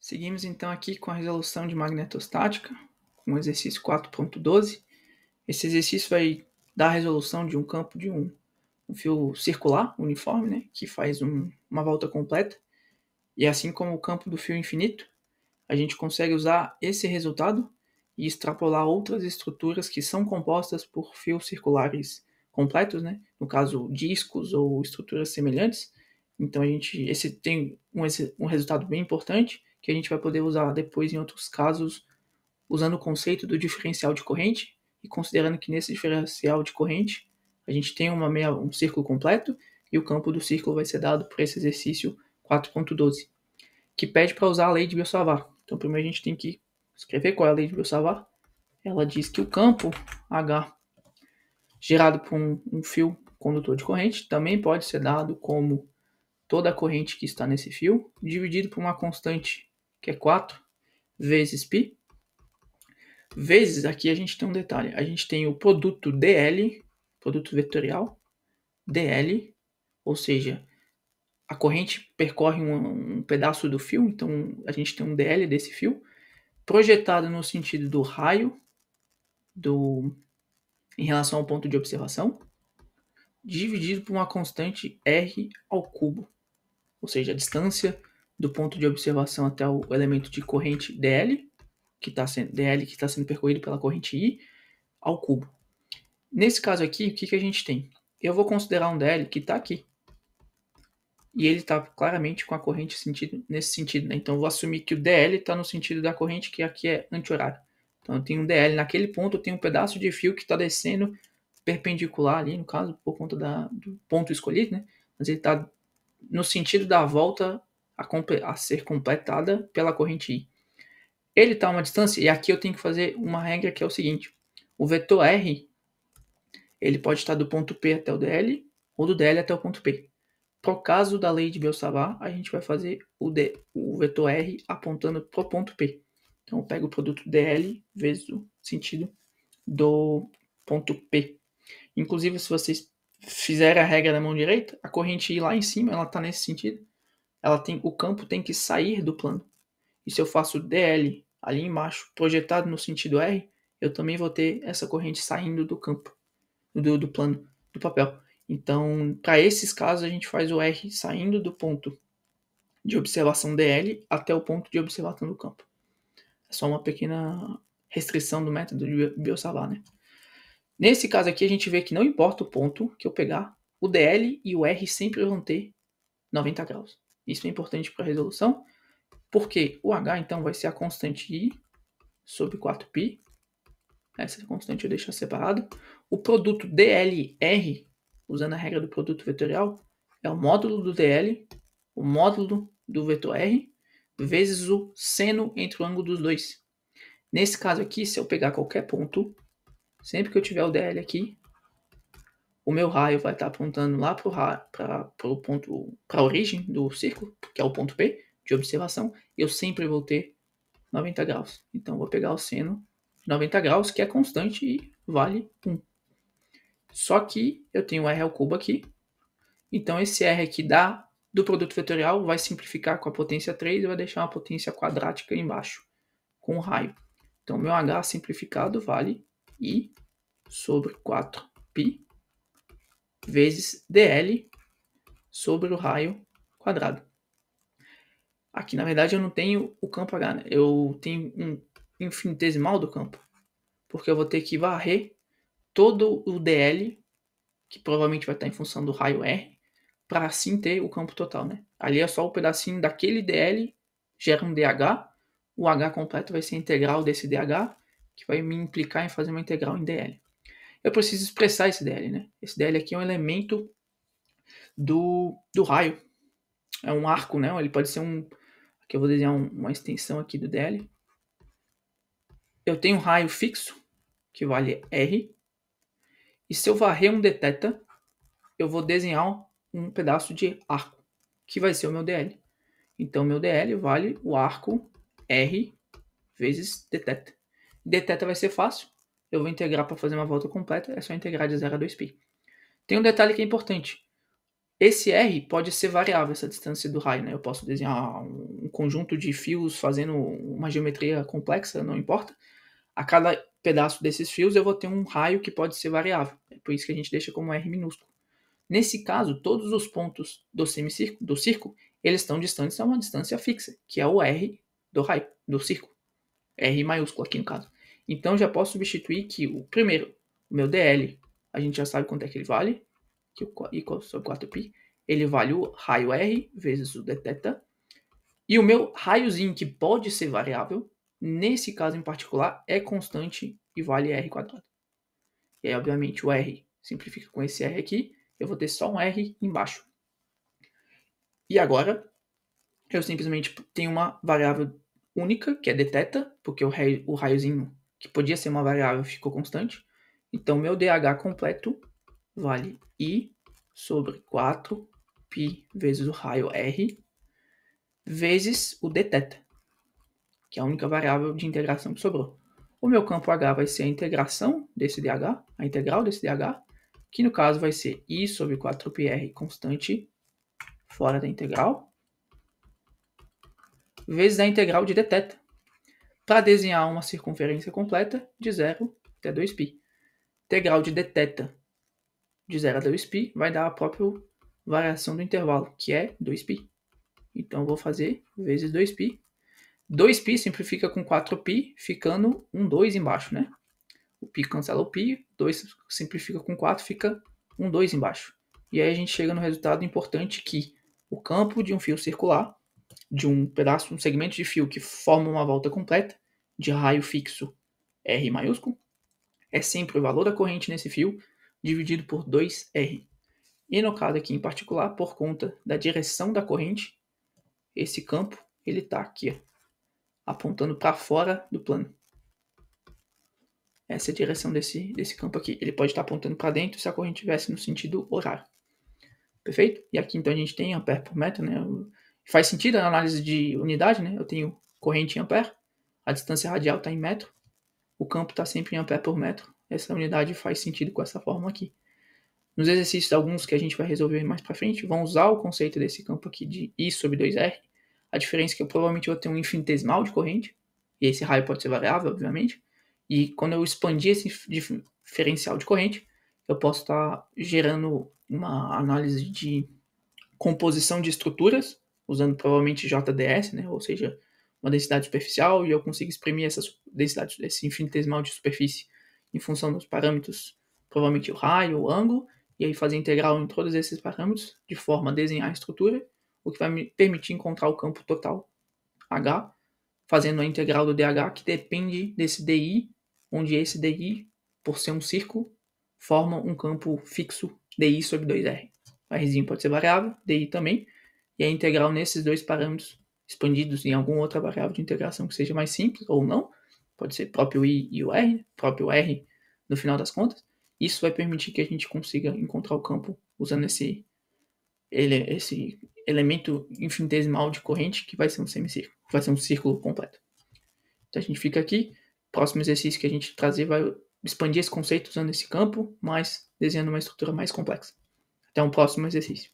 Seguimos então aqui com a resolução de magnetostática, com o exercício 4.12. Esse exercício vai dar a resolução de um campo de um fio circular, uniforme, né, que faz uma volta completa. E assim como o campo do fio infinito, a gente consegue usar esse resultado e extrapolar outras estruturas que são compostas por fios circulares completos, né? No caso, discos ou estruturas semelhantes. Então esse tem um resultado bem importante que a gente vai poder usar depois em outros casos, usando o conceito do diferencial de corrente e considerando que nesse diferencial de corrente a gente tem um círculo completo e o campo do círculo vai ser dado por esse exercício 4.12, que pede para usar a lei de Biot-Savart. Então, primeiro a gente tem que escrever qual é a lei de Biot-Savart. Ela diz que o campo H gerado por um fio condutor de corrente também pode ser dado como toda a corrente que está nesse fio, dividido por uma constante que é 4 vezes π, vezes, aqui a gente tem um detalhe, a gente tem o produto dl, produto vetorial, dl, ou seja, a corrente percorre um pedaço do fio, então a gente tem um dl desse fio, projetado no sentido do raio em relação ao ponto de observação, dividido por uma constante r ao cubo, ou seja, a distância do ponto de observação até o elemento de corrente dl, que está sendo percorrido pela corrente I, ao cubo. Nesse caso aqui, o que a gente tem? Eu vou considerar um dl que está aqui, e ele está claramente com a corrente nesse sentido, né? Então eu vou assumir que o dl está no sentido da corrente, que aqui é anti-horário. Então eu tenho um dl naquele ponto, eu tenho um pedaço de fio que está descendo perpendicular ali, no caso, por conta do ponto escolhido, né? Mas ele está no sentido da volta a ser completada pela corrente I. Ele está a uma distância, e aqui eu tenho que fazer uma regra que é o seguinte: o vetor R ele pode estar do ponto P até o dl, ou do dl até o ponto P. Para o caso da lei de Biot-Savart, a gente vai fazer o vetor R apontando para o ponto P. Então eu pego o produto dl vezes o sentido do ponto P. Inclusive, se vocês fizerem a regra na mão direita, a corrente I lá em cima, ela está nesse sentido. O campo tem que sair do plano. E se eu faço dl ali embaixo, projetado no sentido R, eu também vou ter essa corrente saindo do campo, do plano, do papel. Então, para esses casos, a gente faz o R saindo do ponto de observação dl até o ponto de observação do campo. É só uma pequena restrição do método de Biot-Savart, né? Nesse caso aqui, a gente vê que não importa o ponto que eu pegar, o dl e o R sempre vão ter 90 graus. Isso é importante para a resolução, porque o H, então, vai ser a constante I sobre 4π. Essa constante eu deixo separado. O produto dlr, usando a regra do produto vetorial, é o módulo do dl, o módulo do vetor r, vezes o seno entre o ângulo dos dois. Nesse caso aqui, se eu pegar qualquer ponto, sempre que eu tiver o dl aqui, o meu raio vai estar apontando lá para a origem do círculo, que é o ponto P de observação, e eu sempre vou ter 90 graus. Então, vou pegar o seno de 90 graus, que é constante e vale 1. Só que eu tenho R ao cubo aqui, então esse R aqui do produto vetorial vai simplificar com a potência 3 e vai deixar uma potência quadrática embaixo, com o raio. Então, meu H simplificado vale I sobre 4π vezes dl sobre o raio quadrado. Aqui, na verdade, eu não tenho o campo H, né? Eu tenho um infinitesimal do campo, porque eu vou ter que varrer todo o dl, que provavelmente vai estar em função do raio R, para assim ter o campo total, né? Ali é só o pedacinho daquele dl, gera um dH, o H completo vai ser a integral desse dH, que vai me implicar em fazer uma integral em dl. Eu preciso expressar esse dl, né? Esse dl aqui é um elemento do raio. É um arco, né? Ele pode ser aqui eu vou desenhar uma extensão aqui do dl. Eu tenho um raio fixo, que vale R, e se eu varrer um dθ, eu vou desenhar um pedaço de arco, que vai ser o meu dl. Então, meu dl vale o arco R vezes dθ. Dθ vai ser fácil, eu vou integrar para fazer uma volta completa, é só integrar de 0 a 2π. Tem um detalhe que é importante. Esse R pode ser variável, essa distância do raio, né? Eu posso desenhar um conjunto de fios fazendo uma geometria complexa, não importa. A cada pedaço desses fios eu vou ter um raio que pode ser variável. É por isso que a gente deixa como R minúsculo. Nesse caso, todos os pontos do semicírculo, do círculo, eles estão distantes a uma distância fixa, que é o R do raio, do círculo. R maiúsculo aqui no caso. Então já posso substituir que o primeiro, o meu DL, a gente já sabe quanto é que ele vale, que o I sobre 4π, ele vale o raio R vezes o dθ. E o meu raiozinho, que pode ser variável, nesse caso em particular, é constante e vale R². E aí, obviamente, o R simplifica com esse R aqui, eu vou ter só um R embaixo. E agora, eu simplesmente tenho uma variável única, que é dθ, porque o raiozinho, que podia ser uma variável, ficou constante. Então, meu dH completo vale I sobre 4π vezes o raio R vezes o dθ, que é a única variável de integração que sobrou. O meu campo H vai ser a integração desse dH, a integral desse dH, que no caso vai ser I sobre 4πr constante fora da integral, vezes a integral de dθ, para desenhar uma circunferência completa de 0 até 2π. Integral de dθ de 0 a 2π vai dar a própria variação do intervalo, que é 2π. Então eu vou fazer vezes 2π. 2π simplifica com 4π, ficando um 2 embaixo, né? O π cancela o π, 2 simplifica com 4, fica um 2 embaixo. E aí a gente chega no resultado importante que o campo de um fio circular, de um pedaço, um segmento de fio que forma uma volta completa, de raio fixo R maiúsculo, é sempre o valor da corrente nesse fio dividido por 2R. E no caso aqui em particular, por conta da direção da corrente, esse campo ele está aqui, ó, apontando para fora do plano. Essa é a direção desse campo aqui. Ele pode estar apontando para dentro se a corrente estivesse no sentido horário. Perfeito? E aqui então a gente tem ampere por metro, né? Faz sentido a análise de unidade, né? Eu tenho corrente em ampere, a distância radial está em metro, o campo está sempre em ampere por metro. Essa unidade faz sentido com essa fórmula aqui. Nos exercícios, alguns que a gente vai resolver mais para frente, vão usar o conceito desse campo aqui de I sobre 2R. A diferença é que eu provavelmente vou ter um infinitesimal de corrente, e esse raio pode ser variável, obviamente. E quando eu expandir esse diferencial de corrente, eu posso estar gerando uma análise de composição de estruturas, usando provavelmente JDS, né? Ou seja, uma densidade superficial, e eu consigo exprimir essa densidade, esse infinitesimal de superfície em função dos parâmetros, provavelmente o raio, o ângulo, e aí fazer integral em todos esses parâmetros, de forma a desenhar a estrutura, o que vai me permitir encontrar o campo total H, fazendo a integral do dH, que depende desse dI, onde esse dI, por ser um círculo, forma um campo fixo dI sobre 2R. O Rzinho pode ser variável, dI também, e a integral nesses dois parâmetros expandidos em alguma outra variável de integração que seja mais simples ou não, pode ser próprio I e o R, próprio R no final das contas. Isso vai permitir que a gente consiga encontrar o campo usando esse elemento infinitesimal de corrente, que vai ser um semicírculo, vai ser um círculo completo. Então a gente fica aqui. Próximo exercício que a gente trazer vai expandir esse conceito usando esse campo, mas desenhando uma estrutura mais complexa. Até um próximo exercício.